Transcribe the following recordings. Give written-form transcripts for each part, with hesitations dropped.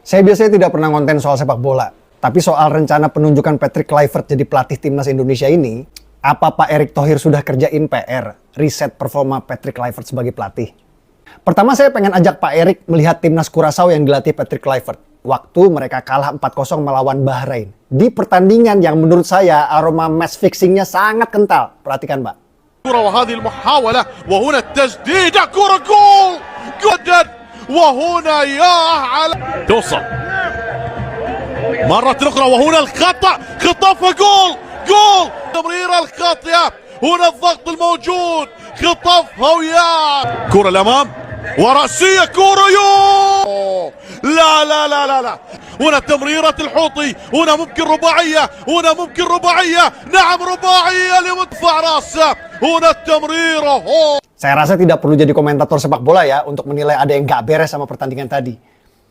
Saya biasanya tidak pernah konten soal sepak bola, tapi soal rencana penunjukan Patrick Kluivert jadi pelatih timnas Indonesia ini, apa Pak Erick Thohir sudah kerjain PR, riset performa Patrick Kluivert sebagai pelatih? Pertama saya pengen ajak Pak Erick melihat timnas Curaçao yang dilatih Patrick Kluivert waktu mereka kalah 4-0 melawan Bahrain. Di pertandingan yang menurut saya aroma match fixingnya sangat kental. Perhatikan Mbak. وهذه المحاولة وهنا التسديدة كرة جول جدد وهنا يا على توصل مرة أخرى وهنا الخطأ خطفها جول جول تمريرة الخاطئة هنا الضغط الموجود خطفها ويا كرة الأمام ورأسية كرة يو لا لا لا لا لا هنا تمريرة الحوطي هنا ممكن رباعية هنا ممكن رباعية نعم رباعية لمدفع راسه هنا التمريرة Saya rasa tidak perlu jadi komentator sepak bola ya untuk menilai ada yang gak beres sama pertandingan tadi.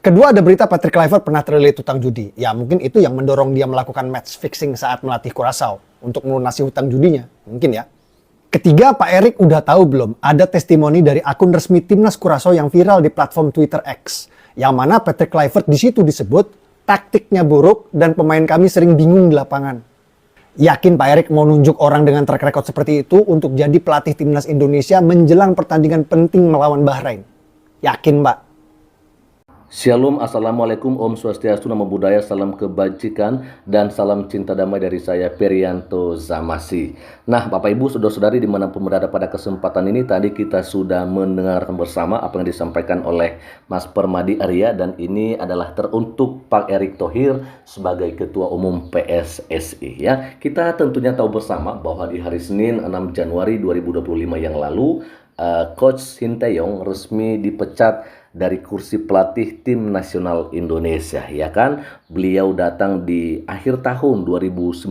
Kedua, ada berita Patrick Kluivert pernah terlilit hutang judi. Ya mungkin itu yang mendorong dia melakukan match fixing saat melatih Curaçao untuk melunasi hutang judinya. Mungkin ya. Ketiga, Pak Erick udah tahu belum ada testimoni dari akun resmi timnas Curaçao yang viral di platform Twitter X. Yang mana Patrick Kluivert di situ disebut taktiknya buruk dan pemain kami sering bingung di lapangan. Yakin Pak Erick mau nunjuk orang dengan track record seperti itu untuk jadi pelatih timnas Indonesia menjelang pertandingan penting melawan Bahrain? Yakin Mbak? Shalom, Assalamualaikum, Om Swastiastu, Namo Buddhaya, salam kebajikan, dan salam cinta damai dari saya, Perianto Zamasi. Nah, Bapak Ibu, saudara-saudari dimanapun berada pada kesempatan ini, tadi kita sudah mendengarkan bersama apa yang disampaikan oleh Mas Permadi Arya, dan ini adalah teruntuk Pak Erick Thohir sebagai Ketua Umum PSSI. Ya, kita tentunya tahu bersama bahwa di hari Senin 6 Januari 2025 yang lalu, Coach Sinteyong resmi dipecat dari kursi pelatih tim nasional Indonesia, ya kan? Beliau datang di akhir tahun 2019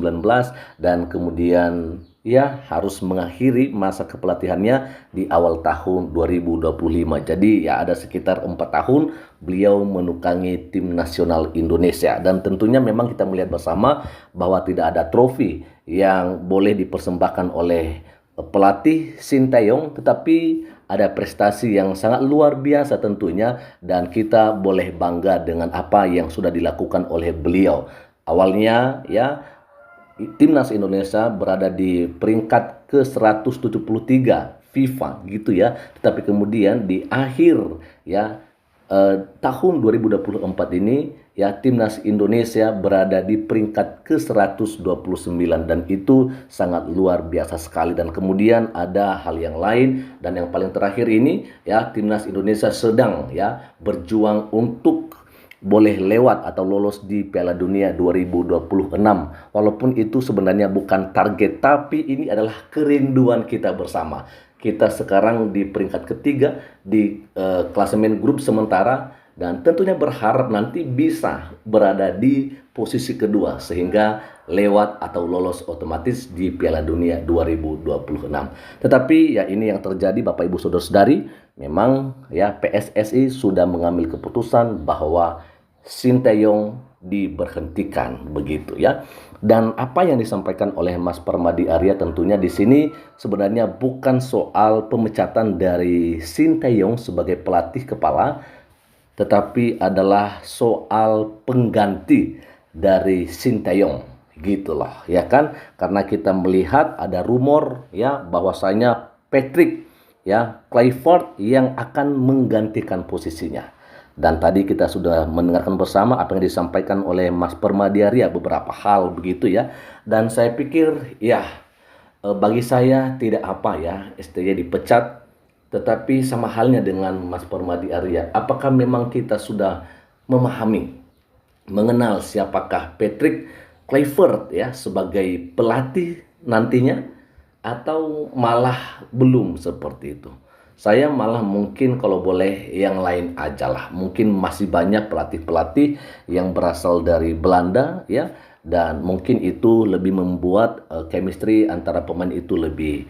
dan kemudian ya harus mengakhiri masa kepelatihannya di awal tahun 2025. Jadi ya ada sekitar 4 tahun beliau menukangi tim nasional Indonesia, dan tentunya memang kita melihat bersama bahwa tidak ada trofi yang boleh dipersembahkan oleh pelatih Sinteyong, tetapi ada prestasi yang sangat luar biasa tentunya, dan kita boleh bangga dengan apa yang sudah dilakukan oleh beliau. Awalnya ya timnas Indonesia berada di peringkat ke-173 FIFA gitu ya, tetapi kemudian di akhir ya tahun 2024 ini ya timnas Indonesia berada di peringkat ke-129, dan itu sangat luar biasa sekali. Dan kemudian ada hal yang lain, dan yang paling terakhir ini ya timnas Indonesia sedang ya berjuang untuk boleh lewat atau lolos di Piala Dunia 2026. Walaupun itu sebenarnya bukan target, tapi ini adalah kerinduan kita bersama. Kita sekarang di peringkat ketiga di klasemen grup sementara, dan tentunya berharap nanti bisa berada di posisi kedua sehingga lewat atau lolos otomatis di Piala Dunia 2026. Tetapi ya ini yang terjadi Bapak Ibu Saudara-saudari, memang ya PSSI sudah mengambil keputusan bahwa Sinteyong diberhentikan begitu ya. Dan apa yang disampaikan oleh Mas Permadi Arya tentunya di sini sebenarnya bukan soal pemecatan dari Sinteyong sebagai pelatih kepala, tetapi adalah soal pengganti dari Sinteyong gitu loh ya kan, karena kita melihat ada rumor ya bahwasanya Patrick ya Kluivert yang akan menggantikan posisinya. Dan tadi kita sudah mendengarkan bersama apa yang disampaikan oleh Mas Permadi Arya, beberapa hal begitu ya. Dan saya pikir ya bagi saya tidak apa ya STY dipecat, tetapi sama halnya dengan Mas Permadi Arya, apakah memang kita sudah memahami, mengenal siapakah Patrick Kluivert ya sebagai pelatih nantinya, atau malah belum seperti itu? Saya malah mungkin kalau boleh yang lain aja lah. Mungkin masih banyak pelatih-pelatih yang berasal dari Belanda ya, dan mungkin itu lebih membuat chemistry antara pemain itu lebih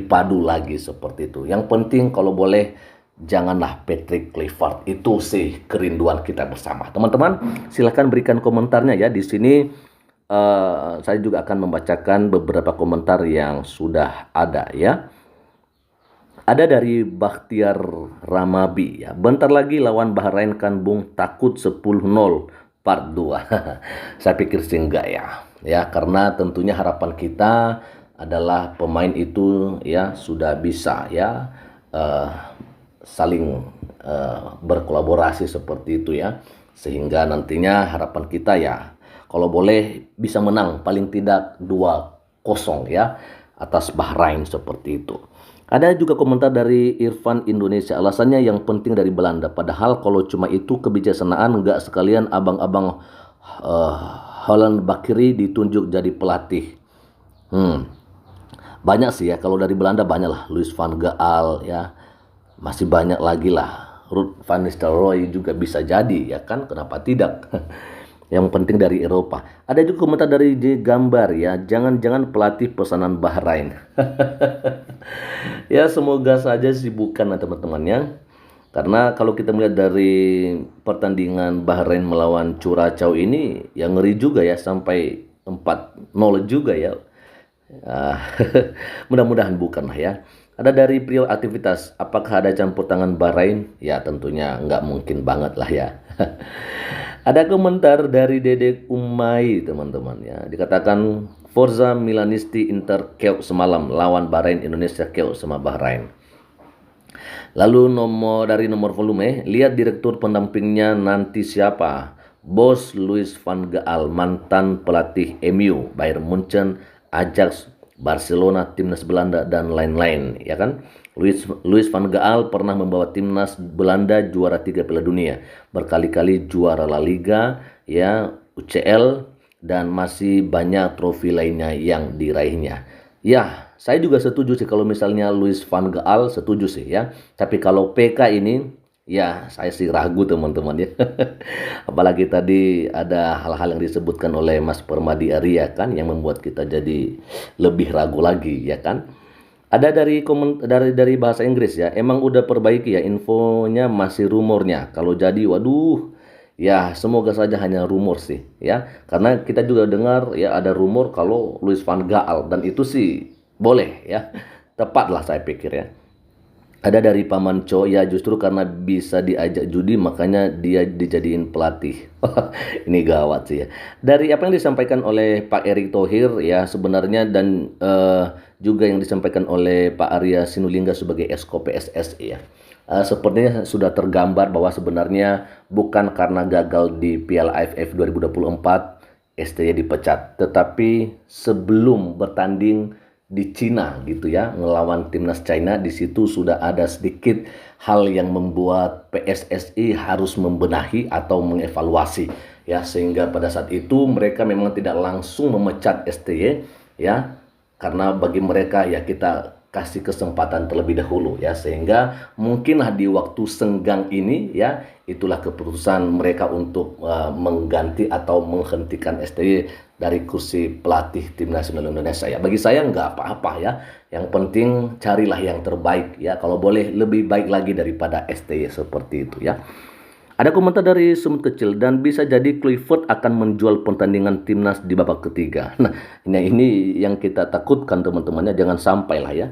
padu lagi seperti itu. Yang penting kalau boleh janganlah Patrick Kluivert, itu sih kerinduan kita bersama. Teman-teman silahkan berikan komentarnya ya di sini. Saya juga akan membacakan beberapa komentar yang sudah ada ya. Ada dari Bakhtiar Ramabi ya. Bentar lagi lawan Bahrain kan Bung, takut 10-0 part 2. Saya pikir sih enggak ya. Ya, karena tentunya harapan kita adalah pemain itu ya sudah bisa ya saling berkolaborasi seperti itu ya. Sehingga nantinya harapan kita ya kalau boleh bisa menang paling tidak 2-0 ya atas Bahrain seperti itu. Ada juga komentar dari Irfan Indonesia, alasannya yang penting dari Belanda. Padahal kalau cuma itu kebijaksanaan, nggak sekalian abang-abang Holland Bakiri ditunjuk jadi pelatih. Banyak sih ya, kalau dari Belanda banyak lah. Louis van Gaal ya, masih banyak lagi lah. Ruud van Nistelrooy juga bisa jadi ya kan, kenapa tidak? Yang penting dari Eropa. Ada juga komentar dari J Gambar ya, jangan-jangan pelatih pesanan Bahrain. Ya semoga saja sih bukan teman-teman ya. Karena kalau kita melihat dari pertandingan Bahrain melawan Curaçao ini yang ngeri juga ya, sampai 4-0 juga ya. Mudah-mudahan bukan lah ya. Ada dari Prio Aktivitas, apakah ada campur tangan Bahrain? Ya tentunya nggak mungkin banget lah ya. Ada komentar dari Dedek Umay teman-teman ya. Dikatakan Forza Milanisti Inter keok semalam lawan Bahrain, Indonesia keok sama Bahrain. Lalu dari nomor volume, lihat direktur pendampingnya nanti siapa? Bos Louis van Gaal, mantan pelatih MU, Bayern Munchen, Ajax, Barcelona, timnas Belanda dan lain-lain ya kan. Louis van Gaal pernah membawa timnas Belanda juara 3 Piala Dunia, berkali-kali juara La Liga ya, UCL dan masih banyak trofi lainnya yang diraihnya. Ya, saya juga setuju sih kalau misalnya Louis van Gaal, setuju sih ya. Tapi kalau PK ini ya saya sih ragu teman-teman ya. Apalagi tadi ada hal-hal yang disebutkan oleh Mas Permadi Arya kan yang membuat kita jadi lebih ragu lagi ya kan. Ada dari bahasa Inggris ya, emang udah perbaiki ya, infonya masih rumornya. Kalau jadi waduh ya semoga saja hanya rumor sih ya. Karena kita juga dengar ya ada rumor kalau Louis van Gaal, dan itu sih boleh ya. Tepat lah saya pikir ya. Ada dari Paman Co, ya justru karena bisa diajak judi makanya dia dijadiin pelatih. Ini gawat sih ya. Dari apa yang disampaikan oleh Pak Erick Thohir ya sebenarnya, dan juga yang disampaikan oleh Pak Arya Sinulinga sebagai Esko PSSI ya. Sepertinya sudah tergambar bahwa sebenarnya bukan karena gagal di Piala AFF 2024 STY dipecat, tetapi sebelum bertanding di Cina gitu ya, ngelawan timnas China, di situ sudah ada sedikit hal yang membuat PSSI harus membenahi atau mengevaluasi ya, sehingga pada saat itu mereka memang tidak langsung memecat STY ya, karena bagi mereka ya kita kasih kesempatan terlebih dahulu ya, sehingga mungkinlah di waktu senggang ini ya itulah keputusan mereka untuk mengganti atau menghentikan STY dari kursi pelatih tim nasional Indonesia ya. Bagi saya nggak apa-apa ya, yang penting carilah yang terbaik ya, kalau boleh lebih baik lagi daripada STY seperti itu ya. Ada komentar dari Sumut Kecil, dan bisa jadi Clifford akan menjual pertandingan timnas di babak ketiga. Nah, ini yang kita takutkan teman-temannya, jangan sampai lah ya.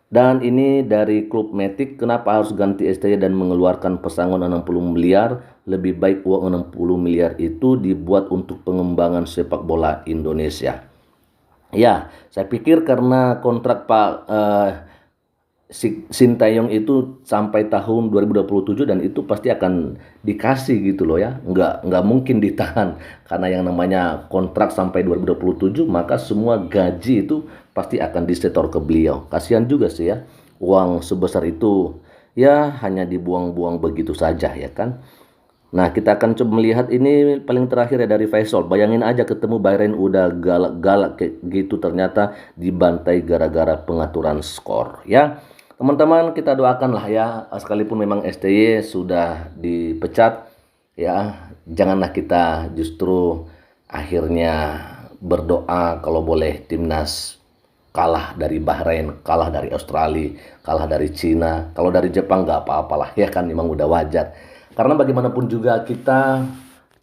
Dan ini dari Klub Matic, kenapa harus ganti STY dan mengeluarkan pesangon 60 miliar? Lebih baik uang 60 miliar itu dibuat untuk pengembangan sepak bola Indonesia. Ya, saya pikir karena kontrak Pak Sintayong itu sampai tahun 2027 dan itu pasti akan dikasih gitu loh ya, nggak mungkin ditahan, karena yang namanya kontrak sampai 2027 maka semua gaji itu pasti akan disetor ke beliau. Kasihan juga sih ya, uang sebesar itu ya hanya dibuang-buang begitu saja ya kan. Nah, kita akan coba melihat ini paling terakhir ya dari Faisal. Bayangin aja ketemu Bahrain udah galak-galak kayak gitu, ternyata dibantai gara-gara pengaturan skor ya. Teman-teman, kita doakan lah ya, sekalipun memang STY sudah dipecat ya, janganlah kita justru akhirnya berdoa kalau boleh timnas kalah dari Bahrain, kalah dari Australia, kalah dari Cina. Kalau dari Jepang nggak apa-apalah ya kan, memang udah wajar. Karena bagaimanapun juga kita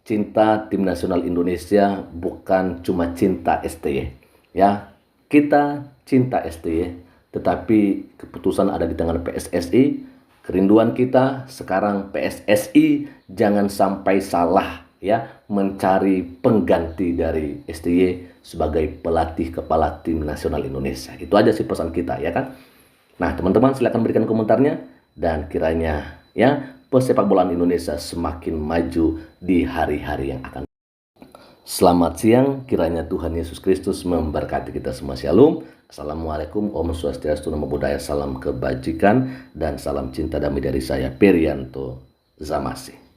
cinta tim nasional Indonesia bukan cuma cinta STY ya. Kita cinta STY tetapi keputusan ada di tangan PSSI. Kerinduan kita sekarang PSSI jangan sampai salah ya mencari pengganti dari STY sebagai pelatih kepala tim nasional Indonesia. Itu aja sih pesan kita ya kan. Nah teman-teman silakan berikan komentarnya dan kiranya ya pesepak bola Indonesia semakin maju di hari-hari yang akan. Selamat siang, kiranya Tuhan Yesus Kristus memberkati kita semua. Shalom. Assalamualaikum, Om Swastiastu, Namo Buddhaya, salam kebajikan dan salam cinta damai dari saya Perianto Zamasi.